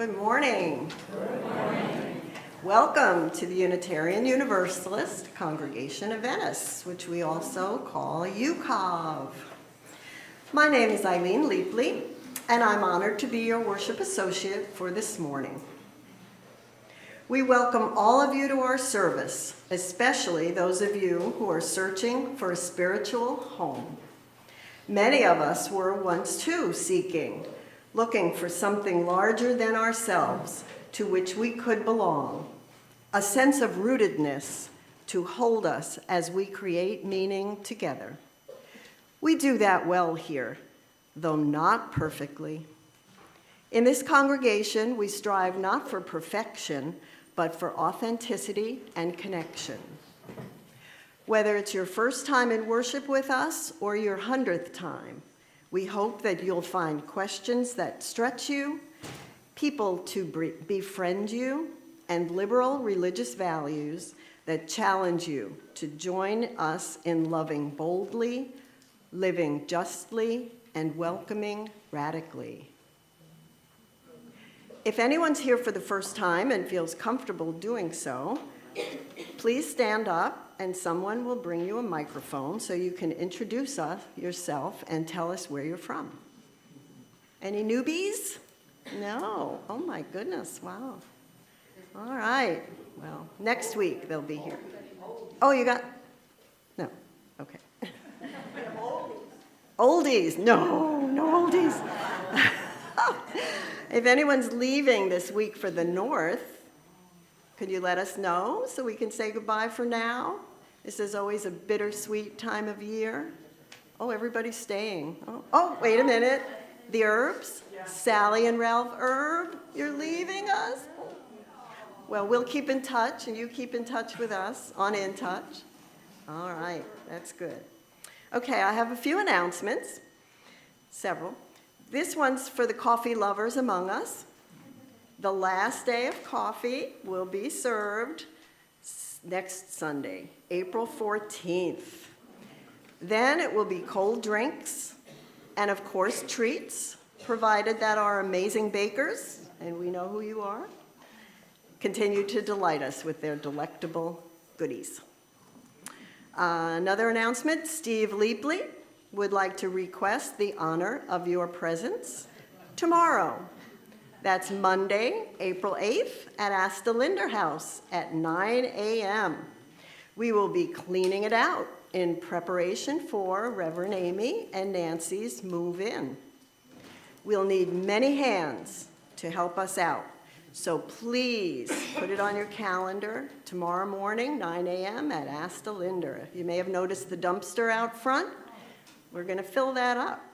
Good morning. Good morning. Welcome to the Unitarian Universalist Congregation of Venice, which we also call UCOV. My name is Eileen Leapley, and I'm honored to be your worship associate for this morning. We welcome all of you to our service, especially those of you who are searching for a spiritual home. Many of us were once too seeking, looking for something larger than ourselves to which we could belong, a sense of rootedness to hold us as we create meaning together. We do that well here, though not perfectly. In this congregation, we strive not for perfection, but for authenticity and connection. Whether it's your first time in worship with us or your 100th time, we hope that you'll find questions that stretch you, people to befriend you, and liberal religious values that challenge you to join us in loving boldly, living justly, and welcoming radically. If anyone's here for the first time and feels comfortable doing so, please stand up and someone will bring you a microphone so you can introduce yourself and tell us where you're from. Any newbies? No. Oh my goodness, wow. All right. Well, next week they'll be here. Oh, you got? No. Okay. Oldies. No oldies. If anyone's leaving this week for the north, could you let us know so we can say goodbye for now? This is always a bittersweet time of year. Oh, everybody's staying. Oh, wait a minute. The Herbs? Yeah. Sally and Ralph Herb, you're leaving us? Well, we'll keep in touch, and you keep in touch with us on In Touch. All right, that's good. Okay, I have a few announcements, several. This one's for the coffee lovers among us. The last day of coffee will be served next Sunday, April 14th. Then it will be cold drinks and, of course, treats, provided that our amazing bakers, and we know who you are, continue to delight us with their delectable goodies. Another announcement, Steve Leapley would like to request the honor of your presence tomorrow. That's Monday, April 8th at Asta Linder House at 9 a.m. We will be cleaning it out in preparation for Reverend Amy and Nancy's move-in. We'll need many hands to help us out. So please put it on your calendar tomorrow morning, 9 a.m. at Asta Linder. You may have noticed the dumpster out front. We're going to fill that up.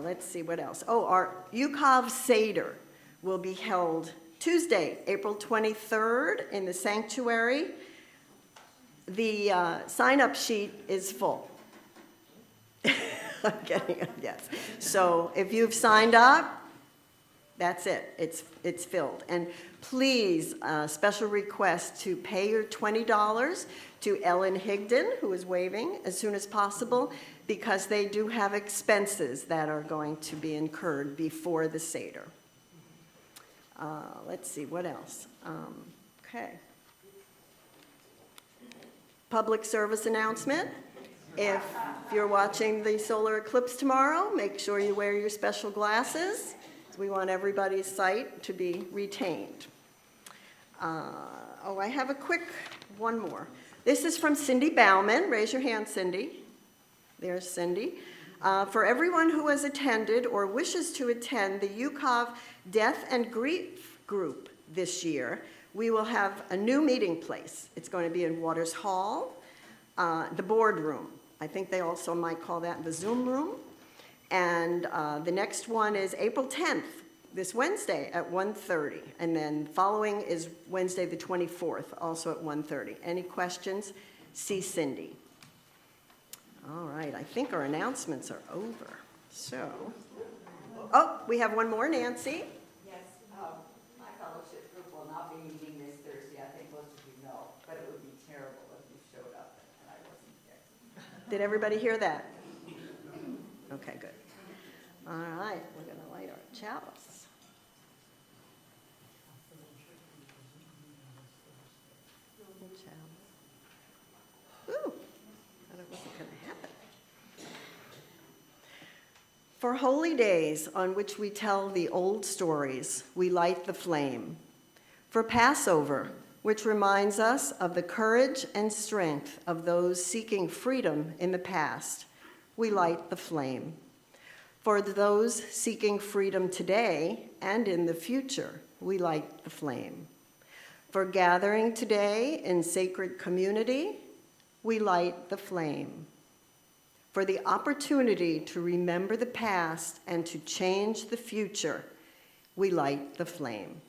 Let's see what else. Oh, our UCOV Seder will be held Tuesday, April 23rd in the sanctuary. The sign-up sheet is full. I'm getting it, yes. So if you've signed up, that's it. It's filled. And please, special request to pay your $20 to Ellen Higdon, who is waving, as soon as possible, because they do have expenses that are going to be incurred before the Seder. Let's see, what else? Okay. Public service announcement. If you're watching the solar eclipse tomorrow, make sure you wear your special glasses. We want everybody's sight to be retained. I have a quick one more. This is from Cindy Bauman. Raise your hand, Cindy. There's Cindy. For everyone who has attended or wishes to attend the UCOV Death and Grief Group this year, we will have a new meeting place. It's going to be in Waters Hall, the boardroom. I think they also might call that the Zoom room. And the next one is April 10th, this Wednesday at 1:30. And then following is Wednesday the 24th, also at 1:30. Any questions? See Cindy. All right, I think our announcements are over. So, we have one more, Nancy. Yes, my fellowship group will not be meeting this Thursday. I think most of you know, but it would be terrible if you showed up and I wasn't there. Did everybody hear that? Okay, good. All right, we're going to light our chalice. Ooh, thought it wasn't going to happen. For holy days on which we tell the old stories, we light the flame. For Passover, which reminds us of the courage and strength of those seeking freedom in the past, we light the flame. For those seeking freedom today and in the future, we light the flame. For gathering today in sacred community, we light the flame. For the opportunity to remember the past and to change the future, we light the flame.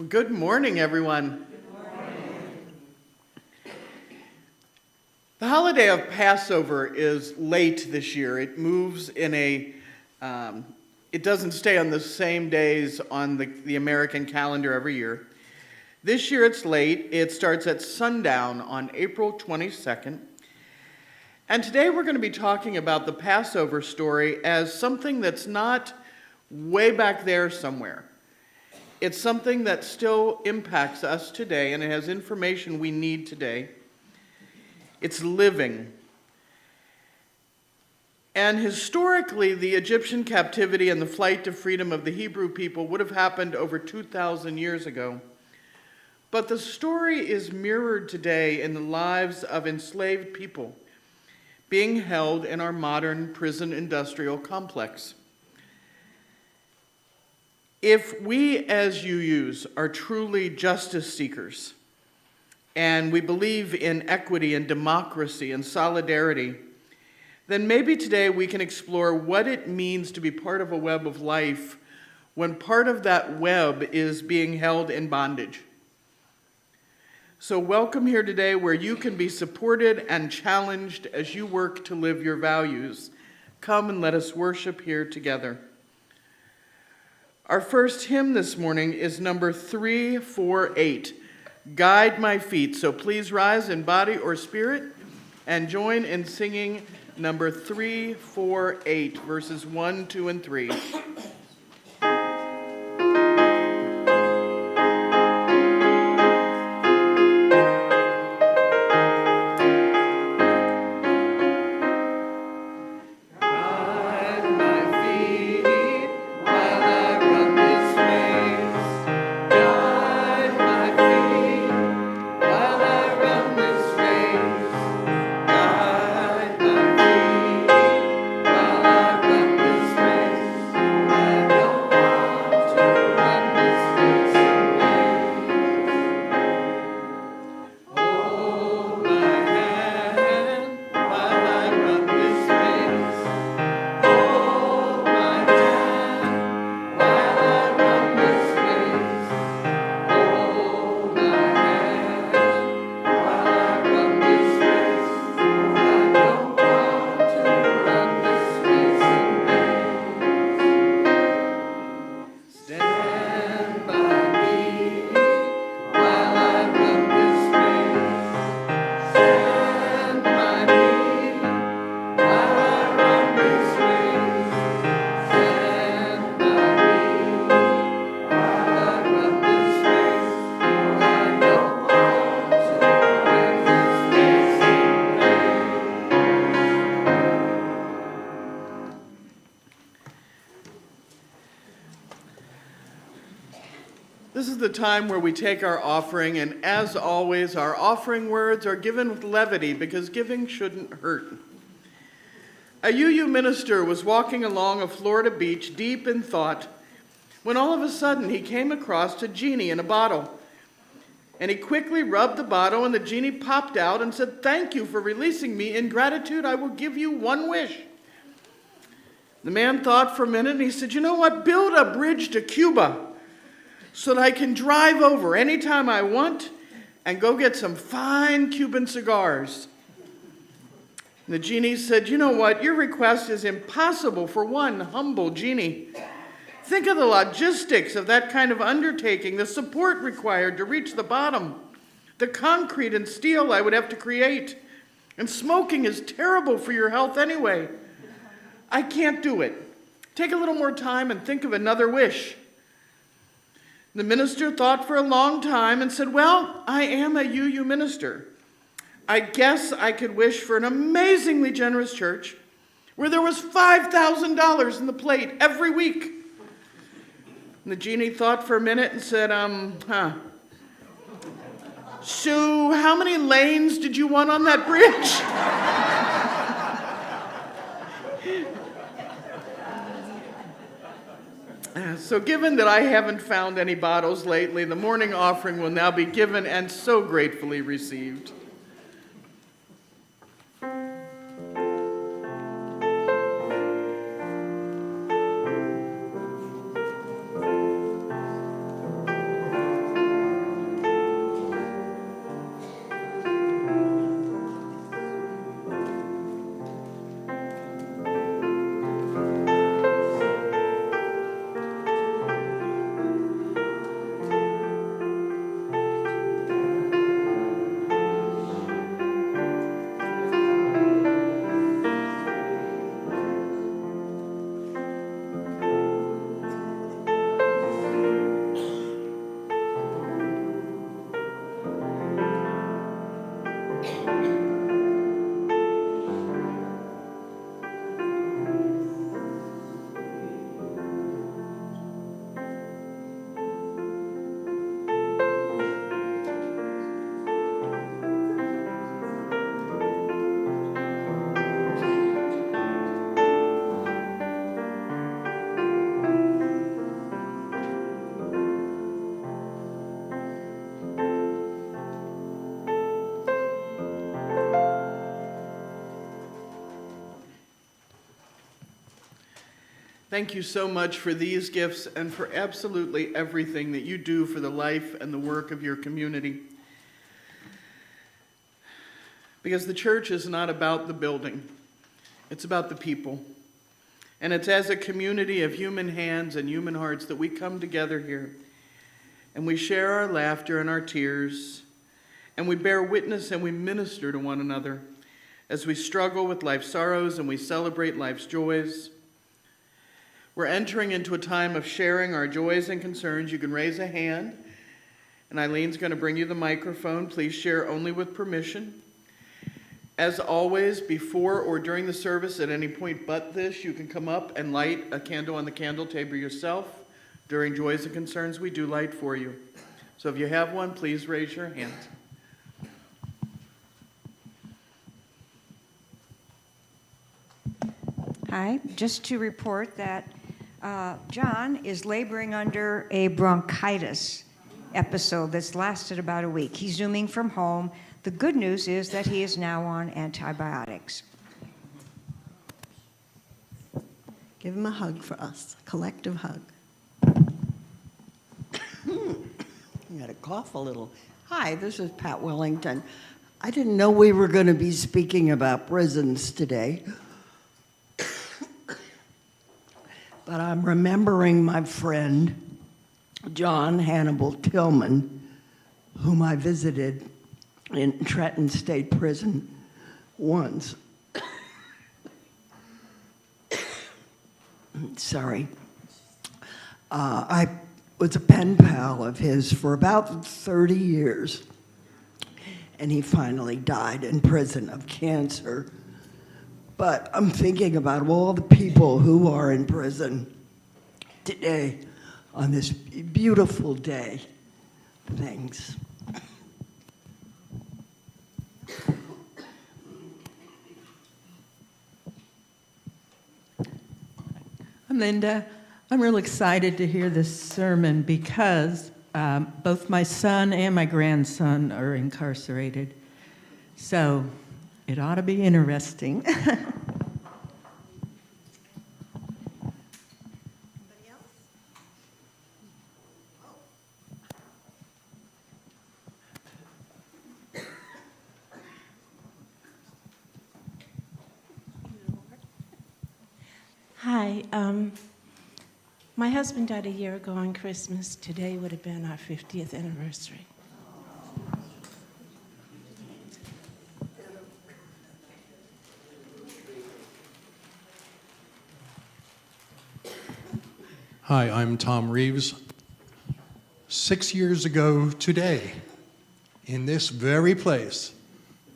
Well, good morning, everyone. The holiday of Passover is late this year. It moves in it doesn't stay on the same days on the American calendar every year. This year it's late. It starts at sundown on April 22nd. And today we're going to be talking about the Passover story as something that's not way back there somewhere. It's something that still impacts us today, and it has information we need today. It's living. And historically, the Egyptian captivity and the flight to freedom of the Hebrew people would have happened over 2,000 years ago. But the story is mirrored today in the lives of enslaved people being held in our modern prison industrial complex. If we as UUs are truly justice seekers, and we believe in equity and democracy and solidarity, then maybe today we can explore what it means to be part of a web of life when part of that web is being held in bondage. So welcome here today where you can be supported and challenged as you work to live your values. Come and let us worship here together. Our first hymn this morning is number 348. Guide My Feet. So please rise in body or spirit and join in singing number 348, verses 1, 2, and 3. This is the time where we take our offering, and as always, our offering words are given with levity because giving shouldn't hurt. A UU minister was walking along a Florida beach deep in thought when all of a sudden he came across a genie in a bottle. And he quickly rubbed the bottle and the genie popped out and said, "Thank you for releasing me. In gratitude, I will give you one wish." The man thought for a minute and he said, "You know what? Build a bridge to Cuba so that I can drive over anytime I want and go get some fine Cuban cigars." And the genie said, "You know what? Your request is impossible for one humble genie. Think of the logistics of that kind of undertaking, the support required to reach the bottom, the concrete and steel I would have to create. And smoking is terrible for your health anyway. I can't do it. Take a little more time and think of another wish." The minister thought for a long time and said, "Well, I am a UU minister. I guess I could wish for an amazingly generous church where there was $5,000 in the plate every week." And the genie thought for a minute and said, "So how many lanes did you want on that bridge?" So given that I haven't found any bottles lately, the morning offering will now be given and so gratefully received. Thank you so much for these gifts and for absolutely everything that you do for the life and the work of your community. Because the church is not about the building, it's about the people. And it's as a community of human hands and human hearts that we come together here. And we share our laughter and our tears. And we bear witness and we minister to one another as we struggle with life's sorrows and we celebrate life's joys. We're entering into a time of sharing our joys and concerns. You can raise a hand, and Eileen's going to bring you the microphone. Please share only with permission. As always, before or during the service, at any point but this, you can come up and light a candle on the candle table yourself. During joys and concerns, we do light for you. So if you have one, please raise your hand. Hi, just to report that John is laboring under a bronchitis episode that's lasted about a week. He's Zooming from home. The good news is that he is now on antibiotics. Give him a hug for us, a collective hug. You got to cough a little. Hi, this is Pat Wellington. I didn't know we were going to be speaking about prisons today. But I'm remembering my friend, John Hannibal Tillman, whom I visited in Trenton State Prison once. Sorry. I was a pen pal of his for about 30 years, and he finally died in prison of cancer. But I'm thinking about all the people who are in prison today on this beautiful day. Thanks. I'm Linda. I'm real excited to hear this sermon because both my son and my grandson are incarcerated. So it ought to be interesting. Hi. My husband died a year ago on Christmas. Today would have been our 50th anniversary. Hi, I'm Tom Reeves. 6 years ago today, in this very place,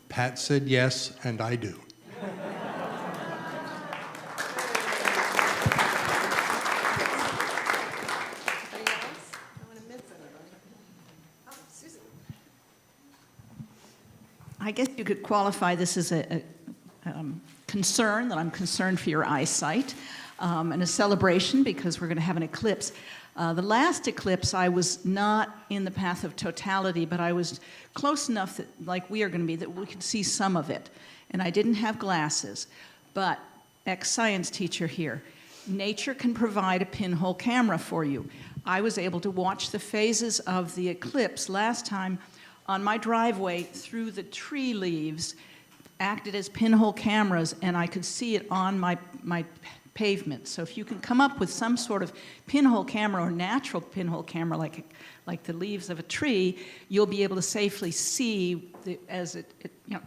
Pat said yes, and I do. I guess you could qualify this as a concern, that I'm concerned for your eyesight, and a celebration because we're going to have an eclipse. The last eclipse, I was not in the path of totality, but I was close enough that, like we are going to be, that we could see some of it. And I didn't have glasses, but ex-science teacher here, nature can provide a pinhole camera for you. I was able to watch the phases of the eclipse last time on my driveway through the tree leaves, acted as pinhole cameras, and I could see it on my pavement. So if you can come up with some sort of pinhole camera or natural pinhole camera like the leaves of a tree, you'll be able to safely see as it you know,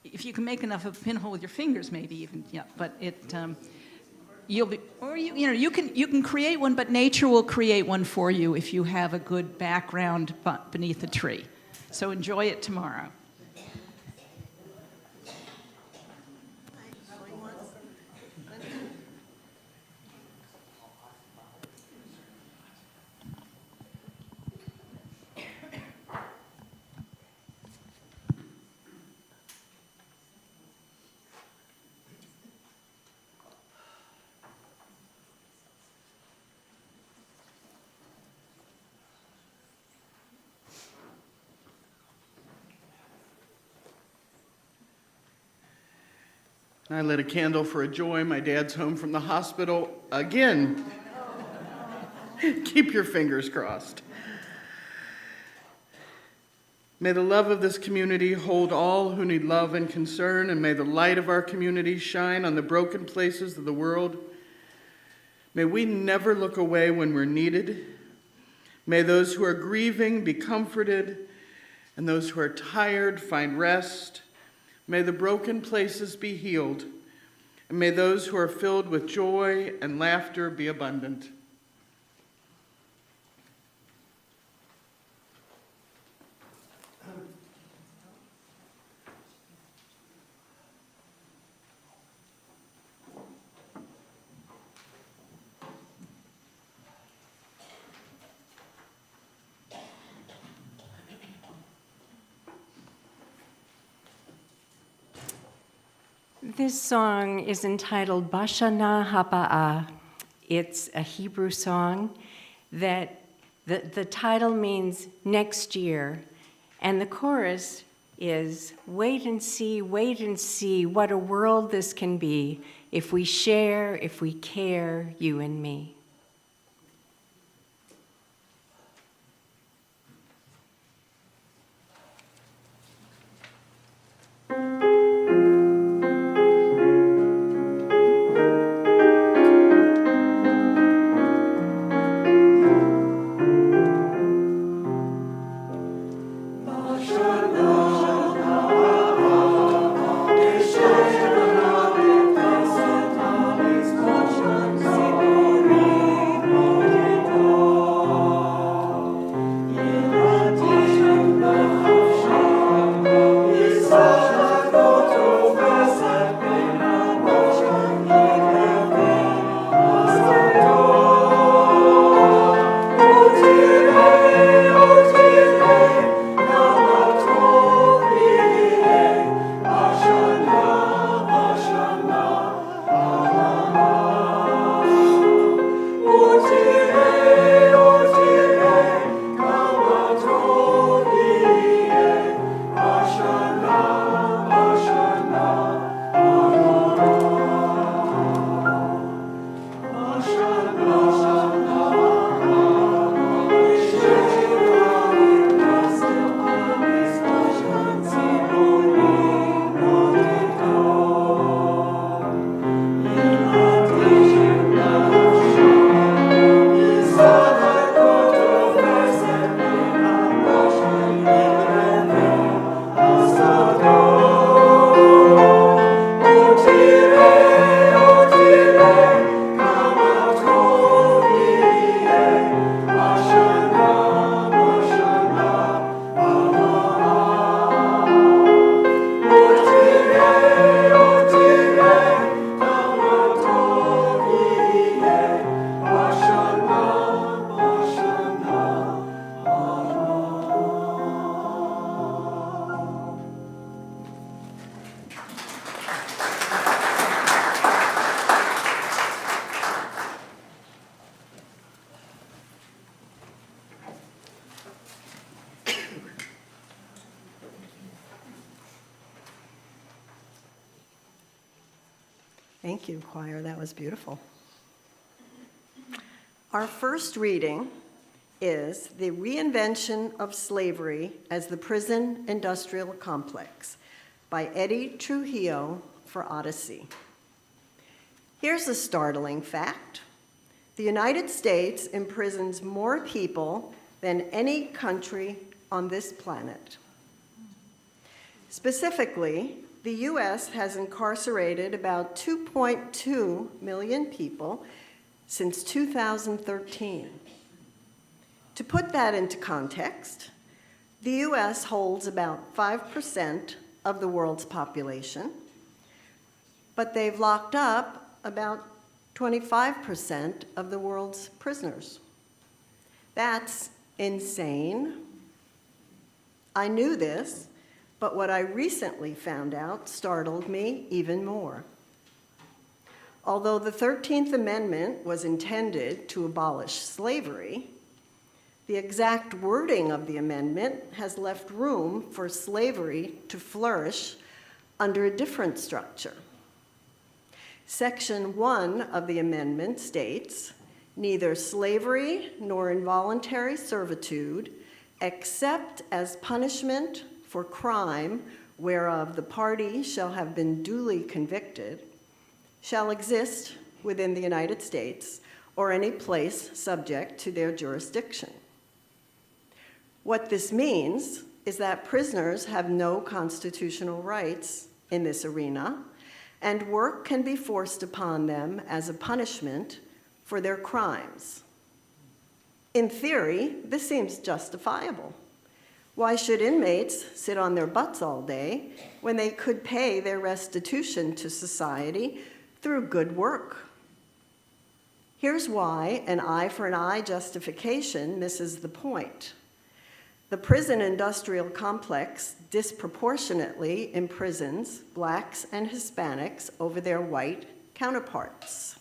if you can make enough of a pinhole with your fingers, maybe even, yeah, but it you'll be, or you can create one, but nature will create one for you if you have a good background beneath a tree. So enjoy it tomorrow. I lit a candle for a joy. My dad's home from the hospital again. Keep your fingers crossed. May the love of this community hold all who need love and concern, and may the light of our community shine on the broken places of the world. May we never look away when we're needed. May those who are grieving be comforted, and those who are tired find rest. May the broken places be healed, and may those who are filled with joy and laughter be abundant. This song is entitled Bashana Haba'ah. It's a Hebrew song that the title means next year, and the chorus is wait and see what a world this can be if we share, if we care, you and me. Thank you, choir. That was beautiful. Our first reading is The Reinvention of Slavery as the Prison Industrial Complex by Eddie Trujillo for Odyssey. Here's a startling fact. The United States imprisons more people than any country on this planet. Specifically, the U.S. has incarcerated about 2.2 million people since 2013. To put that into context, the U.S. holds about 5% of the world's population, but they've locked up about 25% of the world's prisoners. That's insane. I knew this, but what I recently found out startled me even more. Although the 13th Amendment was intended to abolish slavery, the exact wording of the amendment has left room for slavery to flourish under a different structure. Section 1 of the amendment states, "Neither slavery nor involuntary servitude, except as punishment for crime whereof the party shall have been duly convicted, shall exist within the United States or any place subject to their jurisdiction." What this means is that prisoners have no constitutional rights in this arena, and work can be forced upon them as a punishment for their crimes. In theory, this seems justifiable. Why should inmates sit on their butts all day when they could pay their restitution to society through good work? Here's why an eye for an eye justification misses the point. The prison industrial complex disproportionately imprisons blacks and Hispanics over their white counterparts.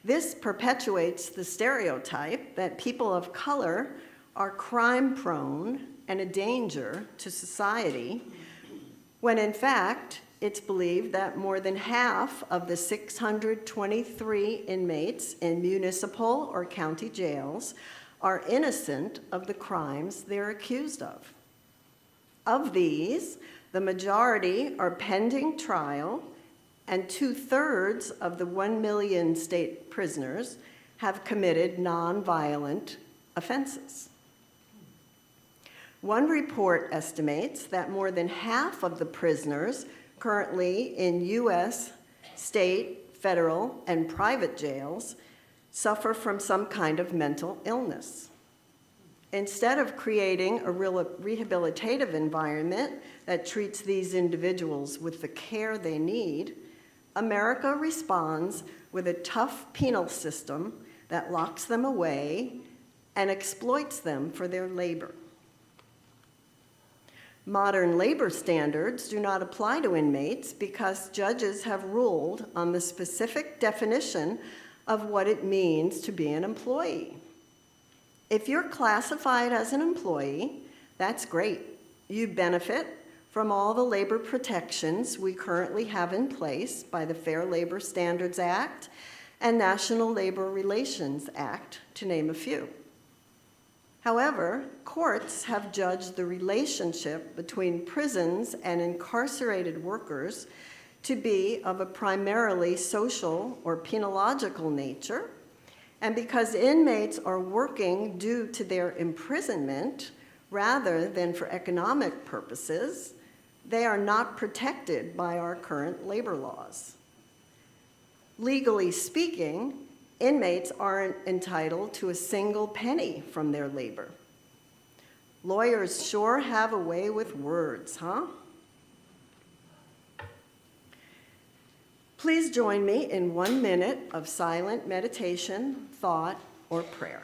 This perpetuates the stereotype that people of color are crime-prone and a danger to society, when in fact, it's believed that more than half of the 623 inmates in municipal or county jails are innocent of the crimes they're accused of. Of these, the majority are pending trial, and 2/3 of the 1 million state prisoners have committed nonviolent offenses. One report estimates that more than half of the prisoners currently in U.S., state, federal, and private jails suffer from some kind of mental illness. Instead of creating a rehabilitative environment that treats these individuals with the care they need, America responds with a tough penal system that locks them away and exploits them for their labor. Modern labor standards do not apply to inmates because judges have ruled on the specific definition of what it means to be an employee. If you're classified as an employee, that's great. You benefit from all the labor protections we currently have in place by the Fair Labor Standards Act and National Labor Relations Act, to name a few. However, courts have judged the relationship between prisons and incarcerated workers to be of a primarily social or penological nature, and because inmates are working due to their imprisonment rather than for economic purposes, they are not protected by our current labor laws. Legally speaking, inmates aren't entitled to a single penny from their labor. Lawyers sure have a way with words, huh? Please join me in 1 minute of silent meditation, thought, or prayer.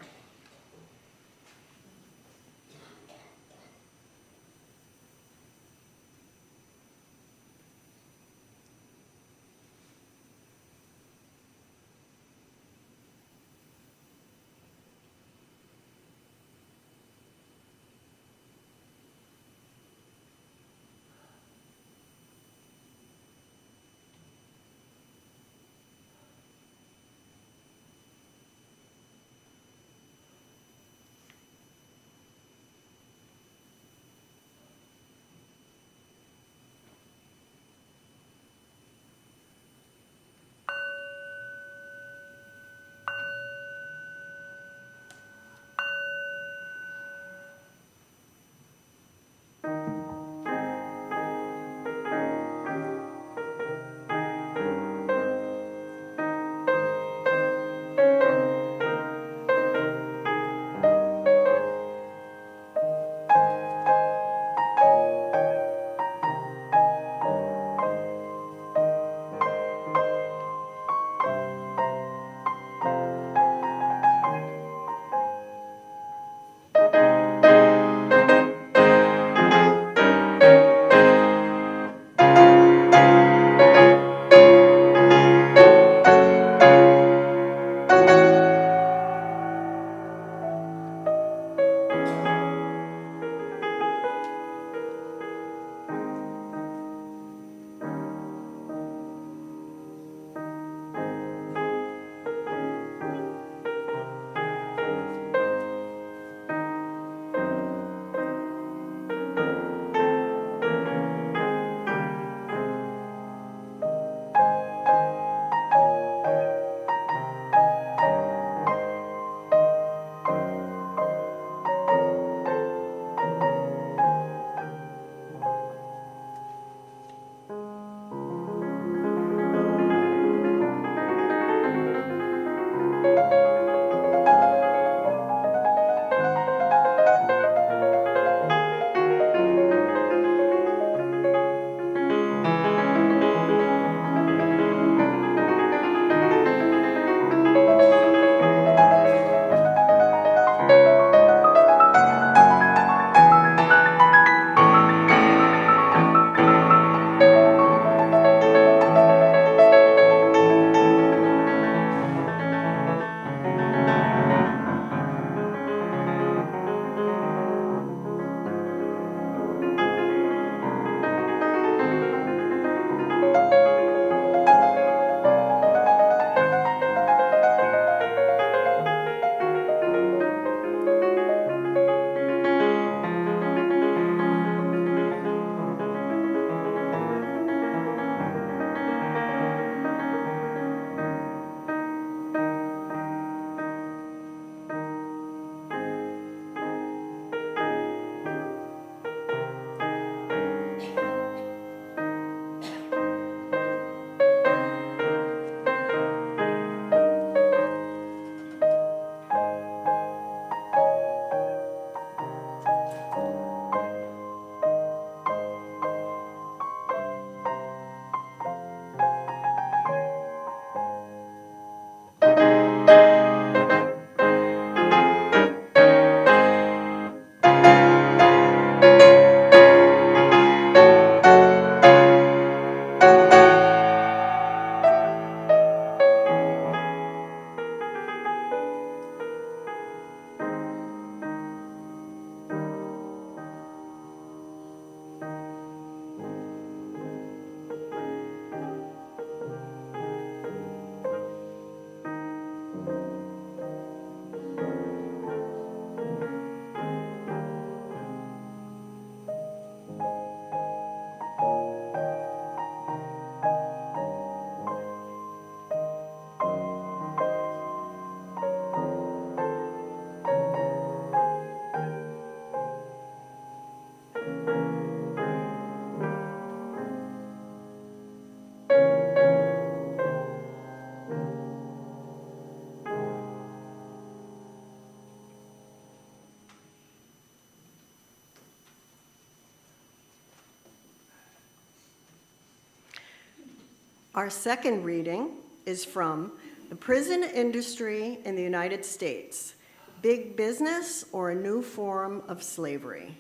Our second reading is from The Prison Industry in the United States, Big Business or a New Form of Slavery,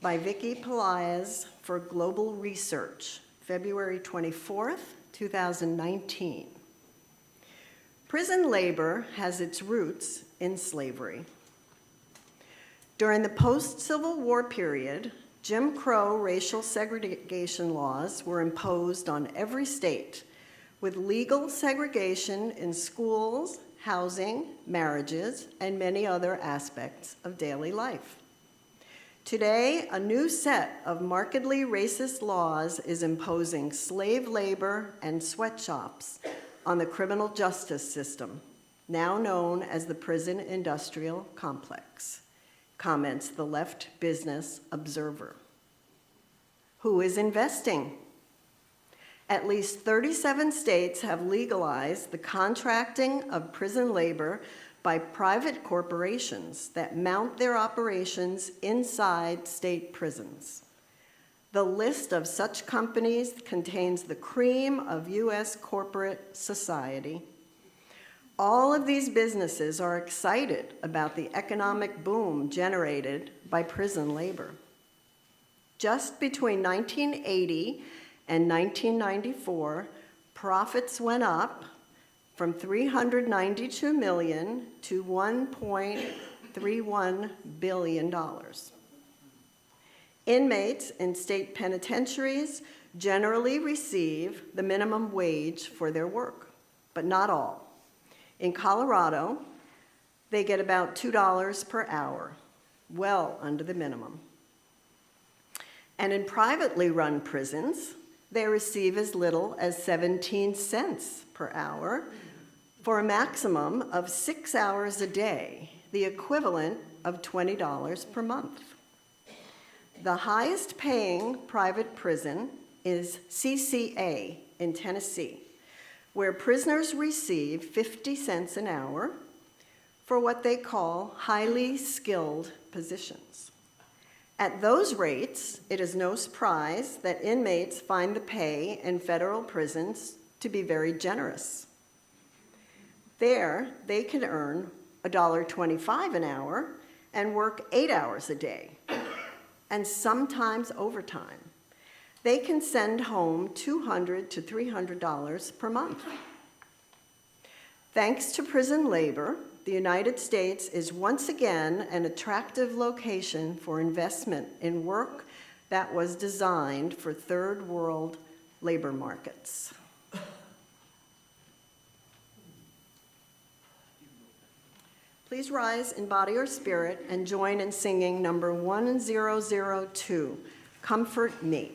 by Vicki Pelaez for Global Research, February 24th, 2019. Prison labor has its roots in slavery. During the post-Civil War period, Jim Crow racial segregation laws were imposed on every state, with legal segregation in schools, housing, marriages, and many other aspects of daily life. Today, a new set of markedly racist laws is imposing slave labor and sweatshops on the criminal justice system, now known as the prison industrial complex, comments the Left Business Observer. Who is investing? At least 37 states have legalized the contracting of prison labor by private corporations that mount their operations inside state prisons. The list of such companies contains the cream of U.S. corporate society. All of these businesses are excited about the economic boom generated by prison labor. Just between 1980 and 1994, profits went up from $392 million to $1.31 billion. Inmates in state penitentiaries generally receive the minimum wage for their work, but not all. In Colorado, they get about $2 per hour, well under the minimum. And in privately run prisons, they receive as little as 17 cents per hour for a maximum of 6 hours a day, the equivalent of $20 per month. The highest paying private prison is CCA in Tennessee, where prisoners receive 50 cents an hour for what they call highly skilled positions. At those rates, it is no surprise that inmates find the pay in federal prisons to be very generous. There, they can earn $1.25 an hour and work 8 hours a day, and sometimes overtime. They can send home $200 to $300 per month. Thanks to prison labor, the United States is once again an attractive location for investment in work that was designed for third world labor markets. Please rise in body or spirit and join in singing number 1002, Comfort Me.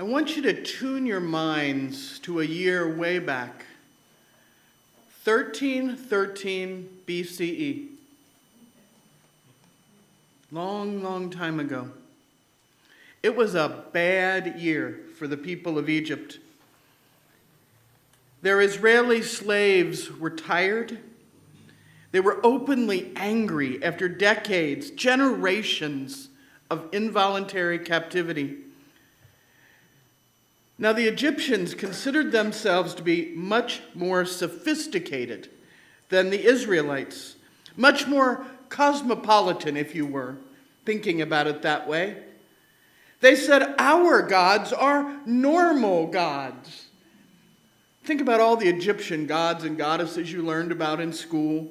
want you to tune your minds to a year way back, 1313 BCE. Long, long time ago. It was a bad year for the people of Egypt. Their Israeli slaves were tired. They were openly angry after decades, generations of involuntary captivity. Now, the Egyptians considered themselves to be much more sophisticated than the Israelites, much more cosmopolitan, if you were thinking about it that way. They said, our gods are normal gods. Think about all the Egyptian gods and goddesses you learned about in school.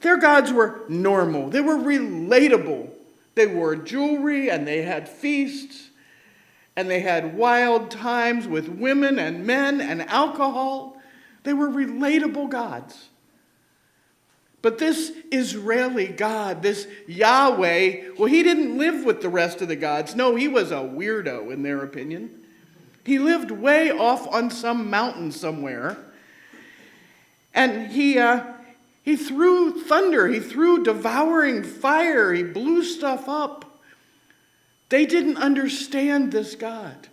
Their gods were normal. They were relatable. They wore jewelry and they had feasts and they had wild times with women and men and alcohol. They were relatable gods. But this Israeli God, this Yahweh, well, he didn't live with the rest of the gods. No, he was a weirdo in their opinion. He lived way off on some mountain somewhere. And he threw thunder, he threw devouring fire, he blew stuff up. They didn't understand this God.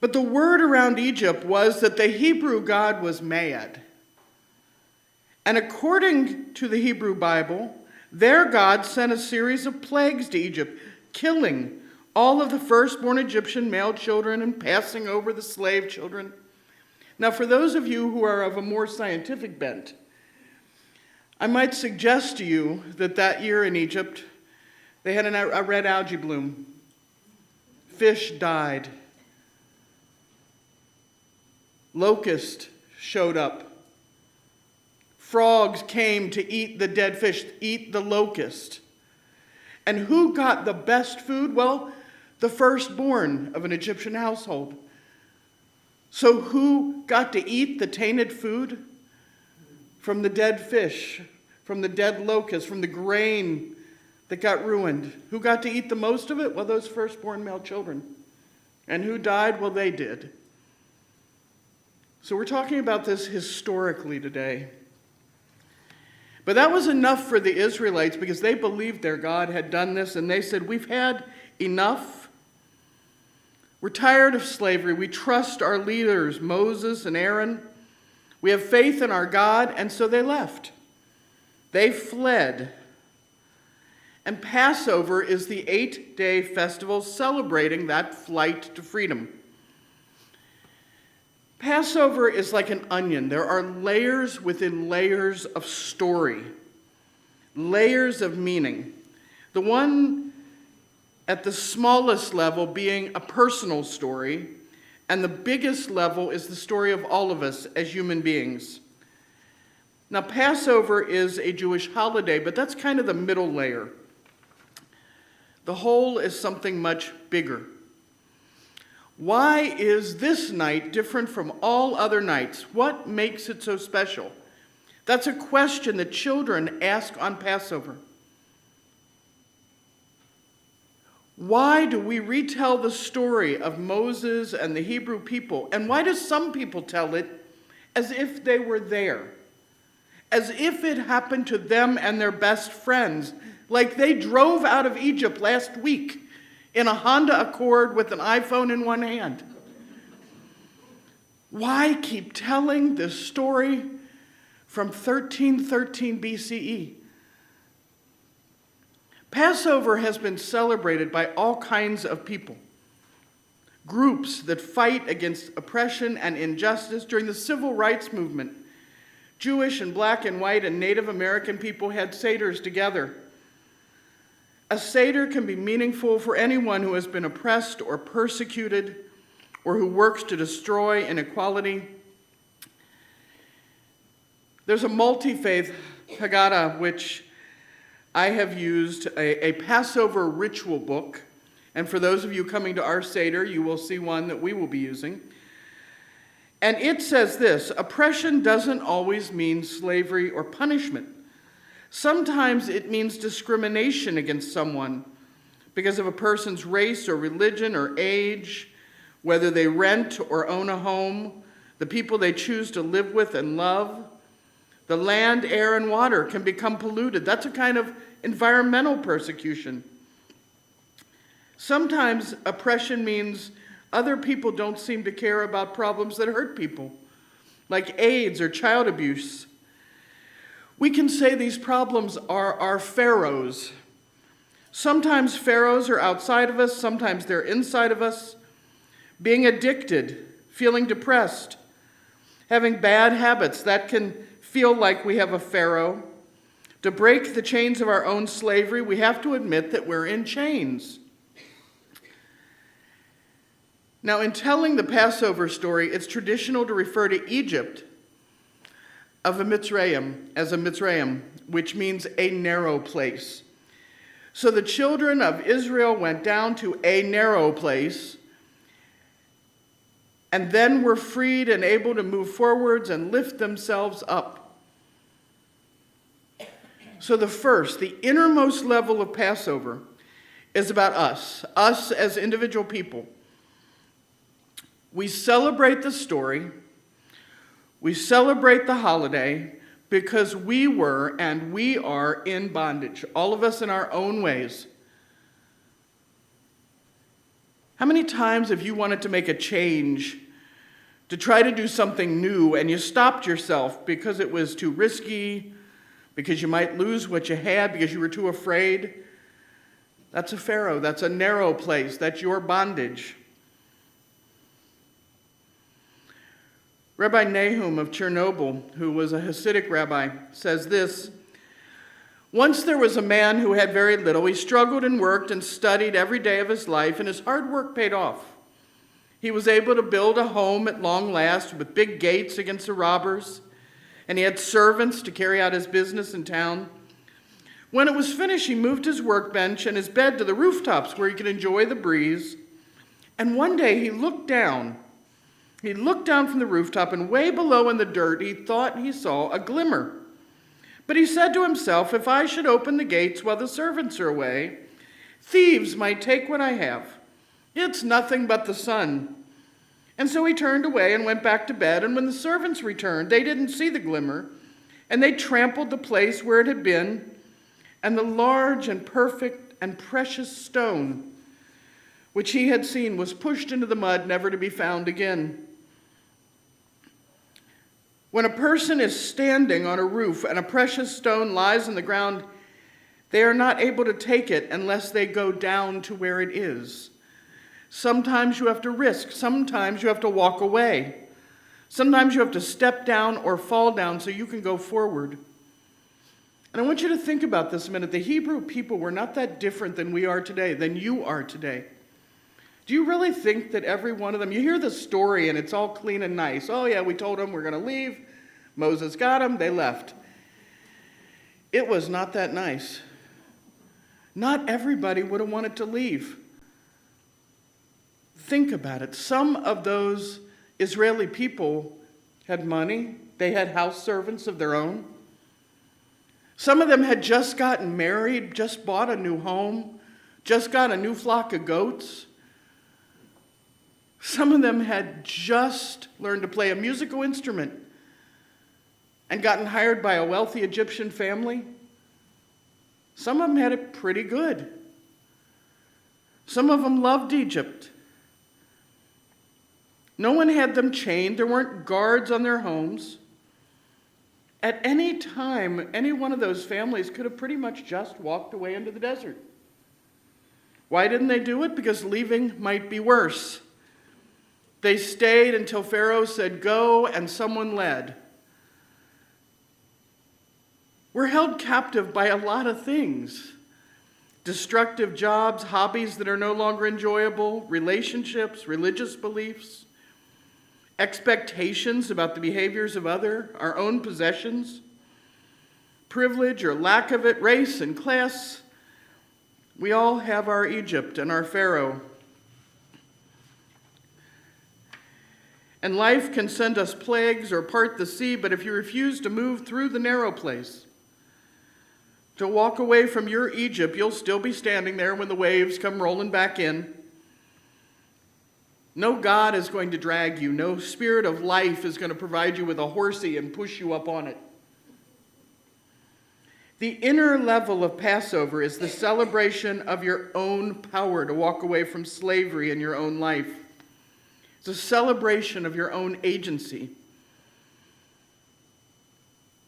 But the word around Egypt was that the Hebrew God was mad. And according to the Hebrew Bible, their God sent a series of plagues to Egypt, killing all of the firstborn Egyptian male children and passing over the slave children. Now, for those of you who are of a more scientific bent, I might suggest to you that that year in Egypt, they had a red algae bloom. Fish died. Locusts showed up. Frogs came to eat the dead fish, eat the locust. And who got the best food? Well, the firstborn of an Egyptian household. So who got to eat the tainted food? From the dead fish, from the dead locust, from the grain that got ruined. Who got to eat the most of it? Well, those firstborn male children. And who died? Well, they did. So we're talking about this historically today. But that was enough for the Israelites because they believed their God had done this, and they said, we've had enough. We're tired of slavery. We trust our leaders, Moses and Aaron. We have faith in our God, and so they left. They fled. And Passover is the 8-day festival celebrating that flight to freedom. Passover is like an onion. There are layers within layers of story, layers of meaning. The one at the smallest level being a personal story, and the biggest level is the story of all of us as human beings. Now, Passover is a Jewish holiday, but that's kind of the middle layer. The whole is something much bigger. Why is this night different from all other nights? What makes it so special? That's a question that children ask on Passover. Why do we retell the story of Moses and the Hebrew people? And why do some people tell it as if they were there? As if it happened to them and their best friends, like they drove out of Egypt last week in a Honda Accord with an iPhone in one hand. Why keep telling this story from 1313 BCE? Passover has been celebrated by all kinds of people. Groups that fight against oppression and injustice during the civil rights movement. Jewish and black and white and Native American people had seders together. A seder can be meaningful for anyone who has been oppressed or persecuted or who works to destroy inequality. There's a multi-faith Haggadah, which I have used a Passover ritual book. And for those of you coming to our Seder, you will see one that we will be using. And it says this: oppression doesn't always mean slavery or punishment. Sometimes it means discrimination against someone because of a person's race or religion or age, whether they rent or own a home, the people they choose to live with and love. The land, air, and water can become polluted. That's a kind of environmental persecution. Sometimes oppression means other people don't seem to care about problems that hurt people, like AIDS or child abuse. We can say these problems are our pharaohs. Sometimes pharaohs are outside of us, sometimes they're inside of us. Being addicted, feeling depressed, having bad habits, that can feel like we have a pharaoh. To break the chains of our own slavery, we have to admit that we're in chains. Now, in telling the Passover story, it's traditional to refer to Egypt as a Mitzrayim, which means a narrow place. So the children of Israel went down to a narrow place and then were freed and able to move forwards and lift themselves up. So the innermost level of Passover is about us as individual people. We celebrate the story, we celebrate the holiday because we were and we are in bondage, all of us in our own ways. How many times have you wanted to make a change, to try to do something new, and you stopped yourself because it was too risky, because you might lose what you had, because you were too afraid? That's a pharaoh. That's a narrow place. That's your bondage. Rabbi Nahum of Chernobyl, who was a Hasidic rabbi, says this: "Once there was a man who had very little. He struggled and worked and studied every day of his life, and his hard work paid off. He was able to build a home at long last with big gates against the robbers, and he had servants to carry out his business in town. When it was finished, he moved his workbench and his bed to the rooftops where he could enjoy the breeze. And one day he looked down from the rooftop, and way below in the dirt, he thought he saw a glimmer. But he said to himself, if I should open the gates while the servants are away, thieves might take what I have. It's nothing but the sun. And so he turned away and went back to bed, and when the servants returned, they didn't see the glimmer, and they trampled the place where it had been, and the large and perfect and precious stone which he had seen was pushed into the mud, never to be found again." When a person is standing on a roof and a precious stone lies in the ground, they are not able to take it unless they go down to where it is. Sometimes you have to risk. Sometimes you have to walk away. Sometimes you have to step down or fall down so you can go forward. And I want you to think about this a minute. The Hebrew people were not that different than we are today, than you are today. Do you really think that every one of them, you hear the story and it's all clean and nice. Oh yeah, we told them we're going to leave. Moses got them, they left. It was not that nice. Not everybody would have wanted to leave. Think about it. Some of those Israeli people had money. They had house servants of their own. Some of them had just gotten married, just bought a new home, just got a new flock of goats. Some of them had just learned to play a musical instrument and gotten hired by a wealthy Egyptian family. Some of them had it pretty good. Some of them loved Egypt. No one had them chained. There weren't guards on their homes. At any time, any one of those families could have pretty much just walked away into the desert. Why didn't they do it? Because leaving might be worse. They stayed until Pharaoh said go, and someone led. We're held captive by a lot of things. Destructive jobs, hobbies that are no longer enjoyable, relationships, religious beliefs, expectations about the behaviors of others, our own possessions, privilege or lack of it, race and class. We all have our Egypt and our Pharaoh. And life can send us plagues or part the sea, but if you refuse to move through the narrow place, To walk away from your Egypt, you'll still be standing there when the waves come rolling back in. No God is going to drag you. No spirit of life is going to provide you with a horsey and push you up on it. The inner level of Passover is the celebration of your own power to walk away from slavery in your own life. It's a celebration of your own agency.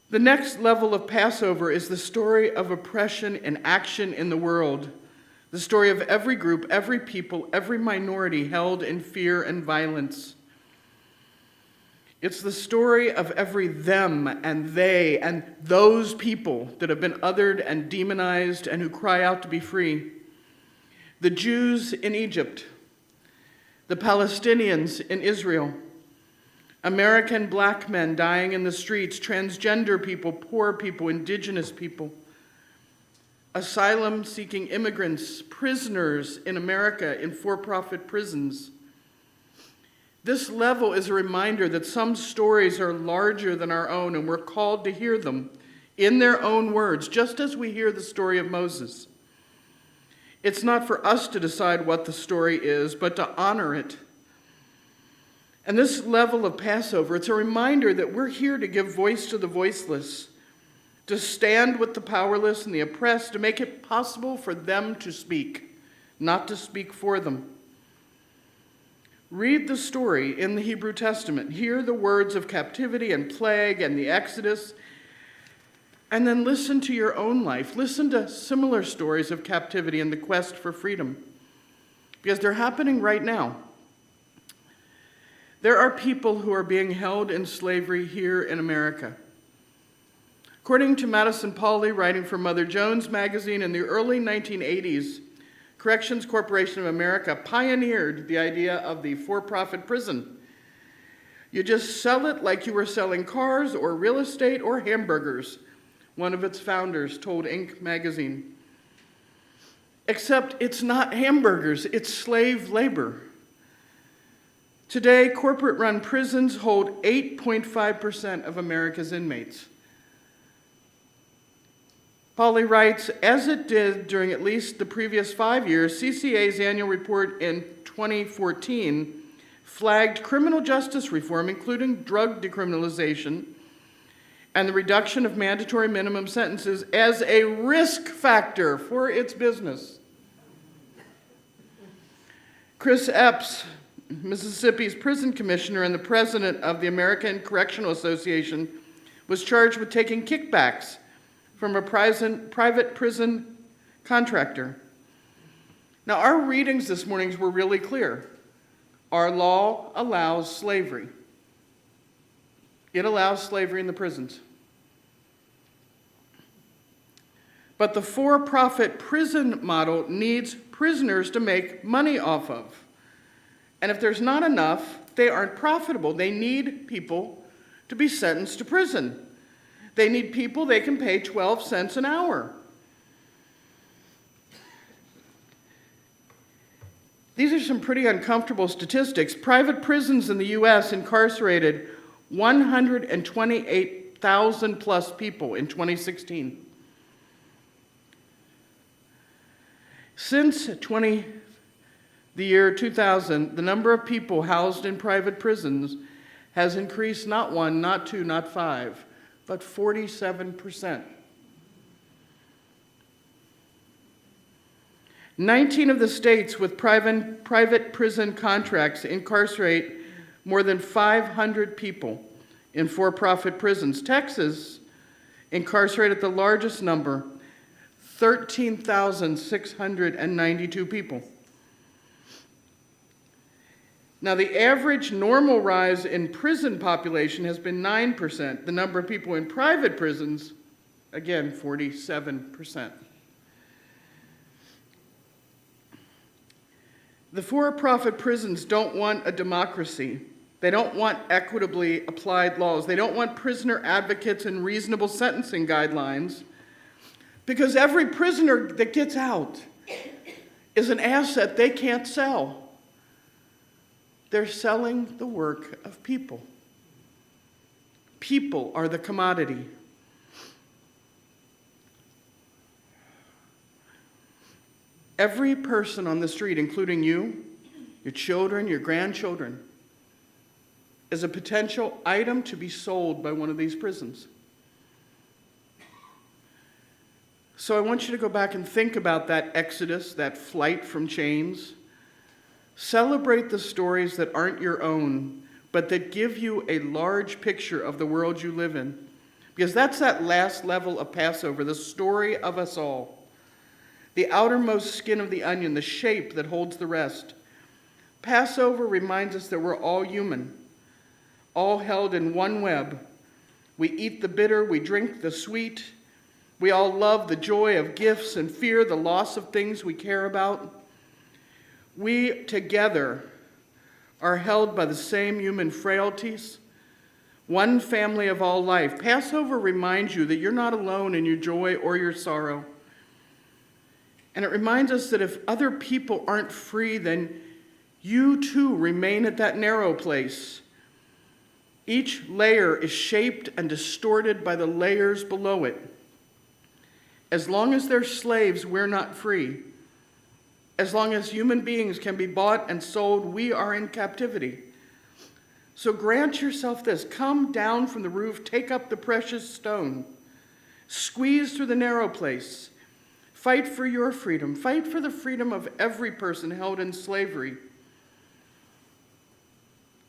The next level of Passover is the story of oppression and action in the world. The story of every group, every people, every minority held in fear and violence. It's the story of every them and they and those people that have been othered and demonized and who cry out to be free. The Jews in Egypt, the Palestinians in Israel, American black men dying in the streets, transgender people, poor people, indigenous people, asylum-seeking immigrants, prisoners in America in for-profit prisons. This level is a reminder that some stories are larger than our own, and we're called to hear them in their own words, just as we hear the story of Moses. It's not for us to decide what the story is, but to honor it. And this level of Passover, it's a reminder that we're here to give voice to the voiceless, to stand with the powerless and the oppressed, to make it possible for them to speak, not to speak for them. Read the story in the Hebrew Testament. Hear the words of captivity and plague and the Exodus, and then listen to your own life. Listen to similar stories of captivity and the quest for freedom, because they're happening right now. There are people who are being held in slavery here in America. According to Madison Pauley, writing for Mother Jones magazine in the early 1980s, Corrections Corporation of America pioneered the idea of the for-profit prison. You just sell it like you were selling cars or real estate or hamburgers, one of its founders told Inc. magazine. Except it's not hamburgers, it's slave labor. Today, corporate-run prisons hold 8.5% of America's inmates. Pauley writes, as it did during at least the previous 5 years, CCA's annual report in 2014 flagged criminal justice reform, including drug decriminalization and the reduction of mandatory minimum sentences, as a risk factor for its business. Chris Epps, Mississippi's prison commissioner and the president of the American Correctional Association, was charged with taking kickbacks from a private prison contractor. Now, our readings this morning were really clear. Our law allows slavery. It allows slavery in the prisons. But the for-profit prison model needs prisoners to make money off of. And if there's not enough, they aren't profitable. They need people to be sentenced to prison. They need people they can pay 12 cents an hour. These are some pretty uncomfortable statistics. Private prisons in the U.S. incarcerated 128,000 plus people in 2016. Since the year 2000, the number of people housed in private prisons has increased not 1, not 2, not 5, but 47%. 19 of the states with private prison contracts incarcerate more than 500 people in for-profit prisons. Texas incarcerated the largest number, 13,692 people. Now, the average normal rise in prison population has been 9%. The number of people in private prisons, again, 47%. The for-profit prisons don't want a democracy. They don't want equitably applied laws. They don't want prisoner advocates and reasonable sentencing guidelines, because every prisoner that gets out is an asset they can't sell. They're selling the work of people. People are the commodity. Every person on the street, including you, your children, your grandchildren, is a potential item to be sold by one of these prisons. So I want you to go back and think about that exodus, that flight from chains. Celebrate the stories that aren't your own, but that give you a large picture of the world you live in. Because that's that last level of Passover, the story of us all. The outermost skin of the onion, the shape that holds the rest. Passover reminds us that we're all human, all held in one web. We eat the bitter, we drink the sweet. We all love the joy of gifts and fear the loss of things we care about. We together are held by the same human frailties, one family of all life. Passover reminds you that you're not alone in your joy or your sorrow. And it reminds us that if other people aren't free, then you too remain at that narrow place. Each layer is shaped and distorted by the layers below it. As long as they're slaves, we're not free. As long as human beings can be bought and sold, we are in captivity. So grant yourself this. Come down from the roof, take up the precious stone. Squeeze through the narrow place. Fight for your freedom. Fight for the freedom of every person held in slavery.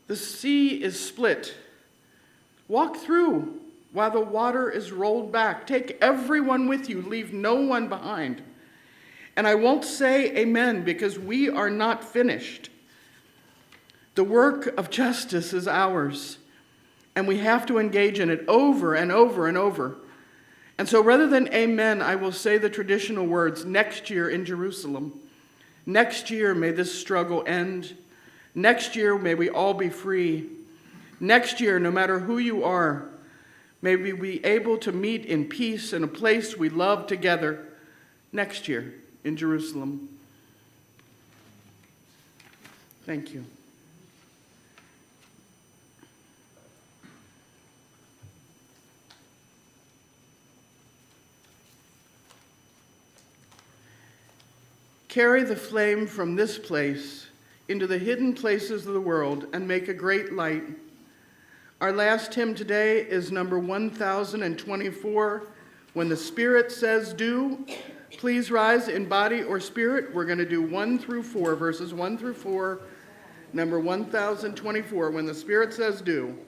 The sea is split. Walk through while the water is rolled back. Take everyone with you. Leave no one behind. And I won't say amen because we are not finished. The work of justice is ours, and we have to engage in it over and over and over. And so rather than amen, I will say the traditional words, next year in Jerusalem. Next year, may this struggle end. Next year, may we all be free. Next year, no matter who you are, may we be able to meet in peace in a place we love together. Next year in Jerusalem. Thank you. Carry the flame from this place into the hidden places of the world and make a great light. Our last hymn today is number 1024, When the Spirit Says Do. Please rise in body or spirit. We're going to do 1 through 4, verses 1 through 4, number 1024, When the Spirit Says Do.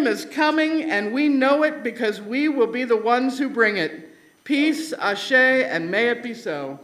kingdom is coming, and we know it because we will be the ones who bring it. Peace, ashe, and may it be so.